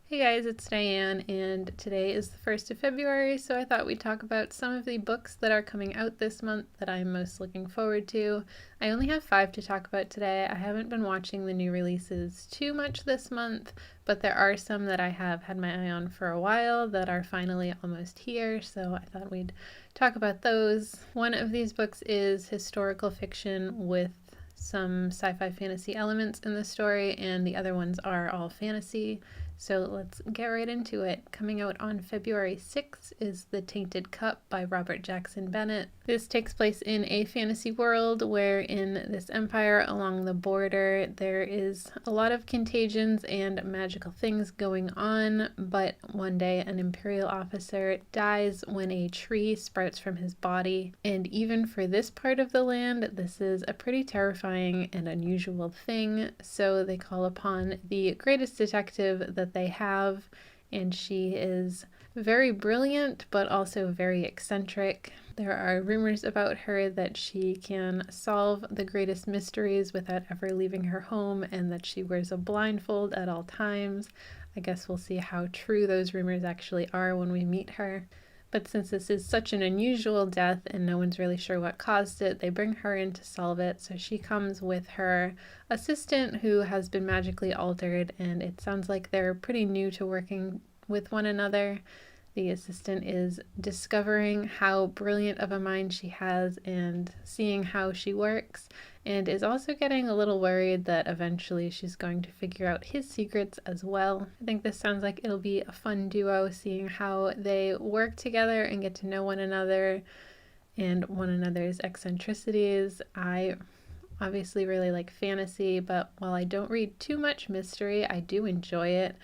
Hey guys, it's Diane, and today is the 1st of February, so I thought we'd talk about some of the books that are coming out this month that I'm most looking forward to. I only have 5 to talk about today. I haven't been watching the new releases too much this month, but there are some that I have had my eye on for a while that are finally almost here, so I thought we'd talk about those. One of these books is historical fiction with some sci-fi fantasy elements in the story, and the other ones are all fantasy. So let's get right into it. Coming out on February 6th is The Tainted Cup by Robert Jackson Bennett. This takes place in a fantasy world where in this empire along the border there is a lot of contagions and magical things going on, but one day an imperial officer dies when a tree sprouts from his body. And even for this part of the land, this is a pretty terrifying and unusual thing, so they call upon the greatest detective that they have, and she is very brilliant but also very eccentric. There are rumors about her that she can solve the greatest mysteries without ever leaving her home, and that she wears a blindfold at all times. I guess we'll see how true those rumors actually are when we meet her. But since this is such an unusual death and no one's really sure what caused it, they bring her in to solve it. So she comes with her assistant who has been magically altered, and it sounds like they're pretty new to working with one another. The assistant is discovering how brilliant of a mind she has and seeing how she works, and is also getting a little worried that eventually she's going to figure out his secrets as well. I think this sounds like it'll be a fun duo, seeing how they work together and get to know one another and one another's eccentricities. I obviously really like fantasy, but while I don't read too much mystery, I do enjoy it.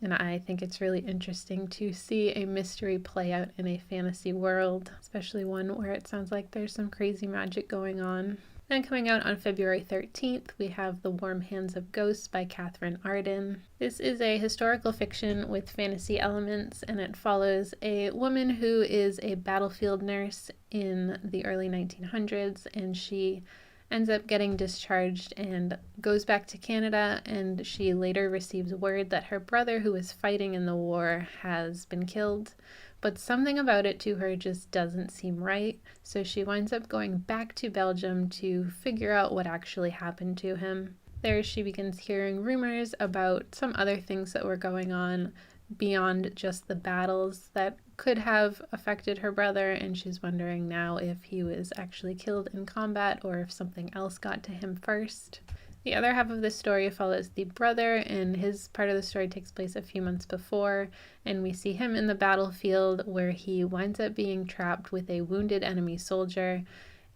And I think it's really interesting to see a mystery play out in a fantasy world, especially one where it sounds like there's some crazy magic going on. Then coming out on February 13th, we have The Warm Hands of Ghosts by Catherine Arden. This is a historical fiction with fantasy elements, and it follows a woman who is a battlefield nurse in the early 1900s, and she ends up getting discharged and goes back to Canada, and she later receives word that her brother, who was fighting in the war, has been killed. But something about it to her just doesn't seem right, so she winds up going back to Belgium to figure out what actually happened to him. There she begins hearing rumors about some other things that were going on beyond just the battles that could have affected her brother, and she's wondering now if he was actually killed in combat or if something else got to him first. The other half of the story follows the brother, and his part of the story takes place a few months before, and we see him in the battlefield where he winds up being trapped with a wounded enemy soldier,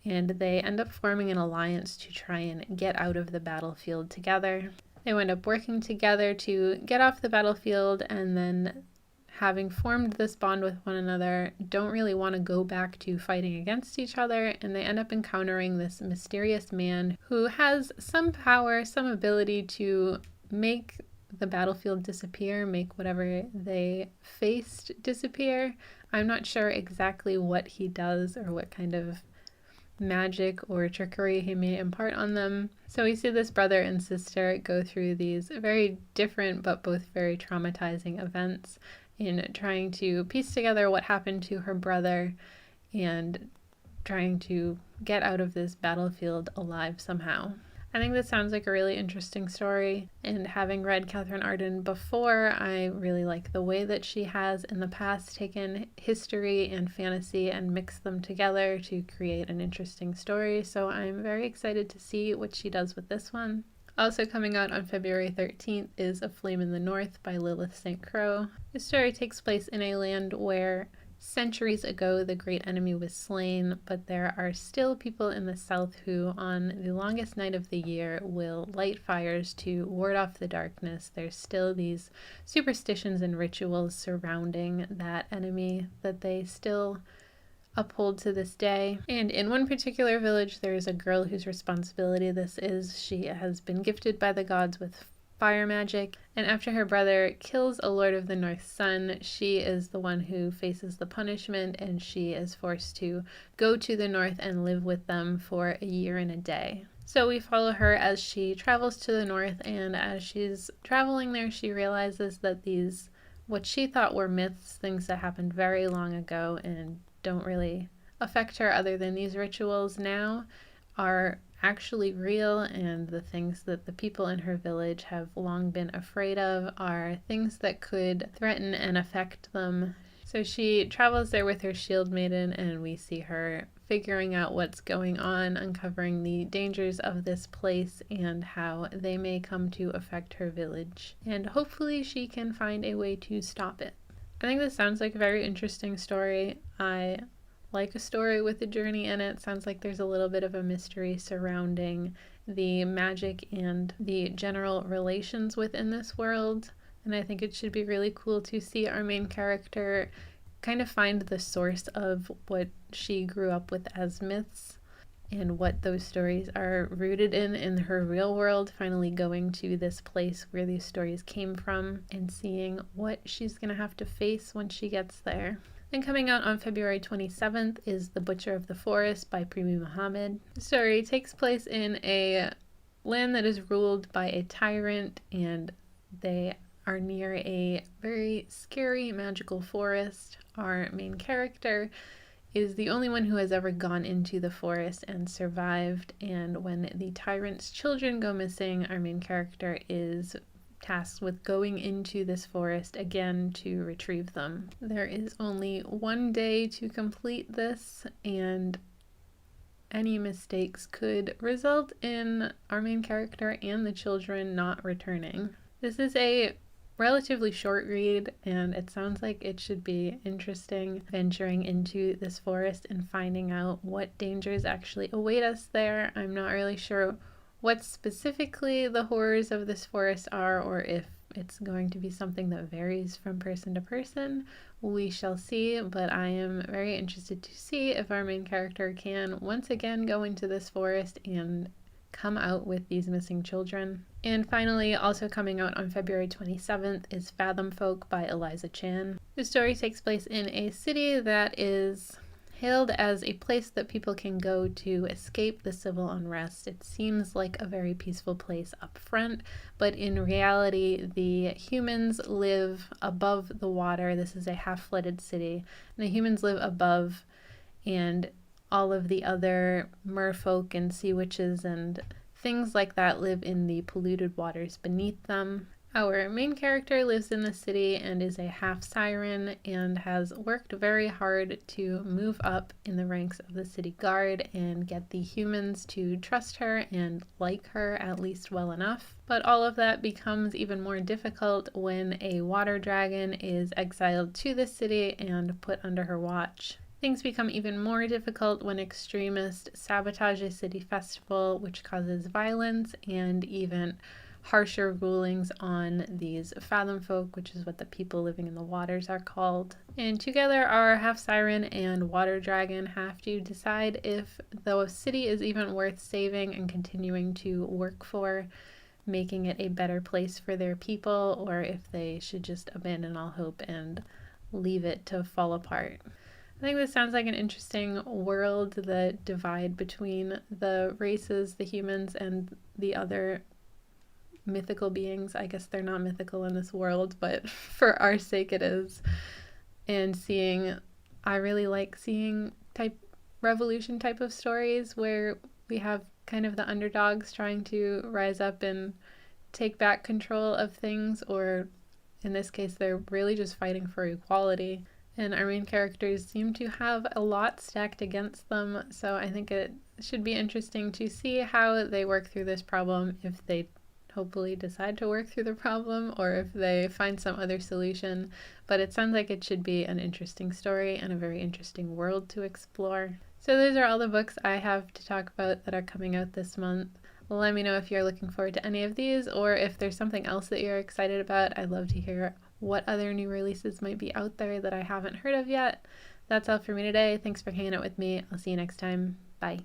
and they end up forming an alliance to try and get out of the battlefield together. They wind up working together to get off the battlefield, and then having formed this bond with one another, don't really want to go back to fighting against each other, and they end up encountering this mysterious man who has some power, some ability to make the battlefield disappear, make whatever they faced disappear. I'm not sure exactly what he does or what kind of magic or trickery he may impart on them. So we see this brother and sister go through these very different but both very traumatizing events in trying to piece together what happened to her brother and trying to get out of this battlefield alive somehow. I think this sounds like a really interesting story, and having read Catherine Arden before, I really like the way that she has in the past taken history and fantasy and mixed them together to create an interesting story, so I'm very excited to see what she does with this one. Also coming out on February 13th is A Flame in the North by Lilith St. Croix. This story takes place in a land where centuries ago the great enemy was slain, but there are still people in the south who on the longest night of the year will light fires to ward off the darkness. There's still these superstitions and rituals surrounding that enemy that they still uphold to this day. And in one particular village, there is a girl whose responsibility this is. She has been gifted by the gods with fire magic, and after her brother kills a Lord of the North's son, she is the one who faces the punishment, and she is forced to go to the North and live with them for a year and a day. So we follow her as she travels to the north, and as she's traveling there, she realizes that these, what she thought were myths, things that happened very long ago and don't really affect her other than these rituals now, are actually real, and the things that the people in her village have long been afraid of are things that could threaten and affect them. So she travels there with her shield maiden, and we see her figuring out what's going on, uncovering the dangers of this place and how they may come to affect her village. And hopefully she can find a way to stop it. I think this sounds like a very interesting story. I like a story with a journey in it. Sounds like there's a little bit of a mystery surrounding the magic and the general relations within this world. And I think it should be really cool to see our main character kind of find the source of what she grew up with as myths and what those stories are rooted in her real world, finally going to this place where these stories came from and seeing what she's going to have to face when she gets there. And coming out on February 27th is The Butcher of the Forest by Primi Muhammad. The story takes place in a land that is ruled by a tyrant, and they are near a very scary magical forest. Our main character is the only one who has ever gone into the forest and survived, and when the tyrant's children go missing, our main character is tasked with going into this forest again to retrieve them. There is only one day to complete this, and any mistakes could result in our main character and the children not returning. This is a relatively short read, and it sounds like it should be interesting venturing into this forest and finding out what dangers actually await us there. I'm not really sure what specifically the horrors of this forest are, or if it's going to be something that varies from person to person. We shall see, but I am very interested to see if our main character can once again go into this forest and come out with these missing children. And finally, also coming out on February 27th is Fathomfolk by Eliza Chan. The story takes place in a city that is hailed as a place that people can go to escape the civil unrest. It seems like a very peaceful place up front, but in reality, the humans live above the water. This is a half-flooded city, and the humans live above, and all of the other merfolk and sea witches and things like that live in the polluted waters beneath them. Our main character lives in the city and is a half siren and has worked very hard to move up in the ranks of the city guard and get the humans to trust her and like her at least well enough. But all of that becomes even more difficult when a water dragon is exiled to the city and put under her watch. Things become even more difficult when extremists sabotage a city festival, which causes violence and even harsher rulings on these fathomfolk, which is what the people living in the waters are called. And together, our half siren and water dragon have to decide if the city is even worth saving and continuing to work for, making it a better place for their people, or if they should just abandon all hope and leave it to fall apart. I think this sounds like an interesting world, the divide between the races, the humans, and the other mythical beings. I guess they're not mythical in this world, but for our sake it is. And I really like seeing revolution type of stories where we have kind of the underdogs trying to rise up and take back control of things, or in this case, they're really just fighting for equality. And our main characters seem to have a lot stacked against them, so I think it should be interesting to see how they work through this problem, if they hopefully decide to work through the problem, or if they find some other solution. But it sounds like it should be an interesting story and a very interesting world to explore. So those are all the books I have to talk about that are coming out this month. Let me know if you're looking forward to any of these, or if there's something else that you're excited about. I'd love to hear what other new releases might be out there that I haven't heard of yet. That's all for me today. Thanks for hanging out with me. I'll see you next time. Bye.